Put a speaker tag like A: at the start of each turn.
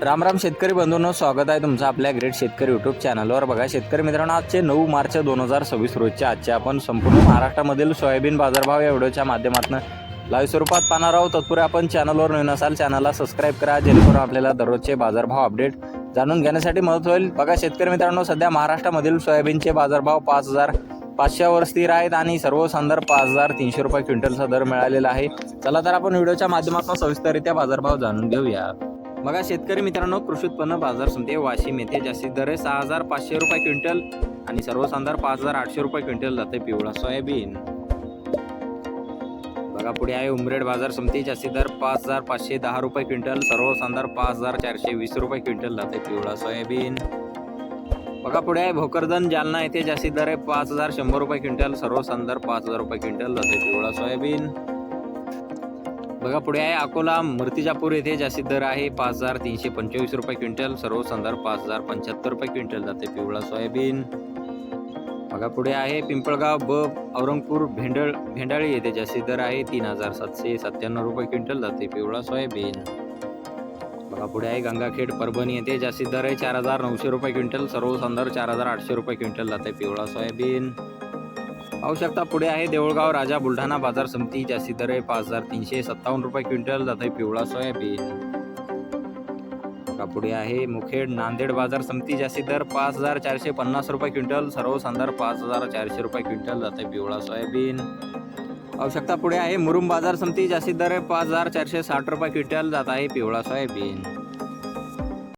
A: राम राम शेतकरी बंधूंनो, स्वागत आहे तुमचं आपल्या ग्रेट शेतकरी यूट्यूब चॅनलवर। बघा शेतकरी मित्रांनो, आजचे 9 मार्च 2026 रोजचे आजचे आपण संपूर्ण महाराष्ट्रामधील सोयाबीन बाजारभाव या व्हिडिओच्या माध्यमातून लाईव्ह स्वरूपात पाहणार आहोत। तत्पूर्वी आपण चॅनलवर नवीन असाल चॅनलला सबस्क्राईब करा, जेणेकरून आपल्याला दररोजचे बाजारभाव अपडेट जाणून घेण्यासाठी मदत होईल। बघा शेतकरी मित्रांनो, सध्या महाराष्ट्रामधील सोयाबीनचे बाजारभाव 5,500 वर स्थिर आहेत आणि सर्वसाधारण 5,300 रुपये क्विंटलचा दर मिळालेला आहे। चला तर आपण व्हिडिओच्या माध्यमातून सविस्तररित्या बाजारभाव जाणून घेऊया। बघा शेतकरी मित्रांनो, कृषी उत्पन्न बाजार समिती वाशिम येथे जास्तीत दर 6,500 रुपये क्विंटल आणि सर्वसाधारण 5,800 रुपये क्विंटल जाते पिवळा सोयाबीन। बघा पुढे आहे उमरेड बाजार समिती, जास्तीत दर 5,510 रुपये क्विंटल, सर्वसाधारण 5,420 रुपये क्विंटल जाते पिवळा सोयाबीन। बघा पुढे आहे भोकरदन जालना येथे, जास्तीत दर 5,100 रुपये क्विंटल, सर्वसाधारण 5,000 रुपये क्विंटल जाते पिवळा सोयाबीन। बघा पुढे आहे अकोला मूर्तिजापूर येथे, जास्तीत दर आहे 5,325 रुपये क्विंटल, सर्वसाधारण 5,075 रुपये क्विंटल जाते पिवळा सोयाबीन। बघा पुढे आहे पिंपळगाव औरंगपूर भेंडाळी येथे, जास्तीत दर आहे 3,797 रुपये क्विंटल जाते पिवळा सोयाबीन। बघा पुढे आहे गंगाखेड परभणी येथे, जास्तीत दर आहे 4,900 रुपये क्विंटल, सर्वसाधारण 4,800 रुपये क्विंटल जाते पिवळा सोयाबीन। पाहू शकता पुढे आहे देऊळगाव राजा बुलढाणा बाजार समिती, जास्तीत दर आहे 5,357 रुपये क्विंटल जाते पिवळा सोयाबीन। बघा पुढे आहे मुखेड नांदेड बाजार समिती, जास्तीत दर 5,450 रुपये क्विंटल, सर्वसाधारण 5,400 रुपये क्विंटल जाते पिवळा सोयाबीन। पाहू शकता पुढे आहे मुरुम बाजार समिती, जास्तीत दर आहे 5,460 रुपये क्विंटल जात आहे पिवळा सोयाबीन।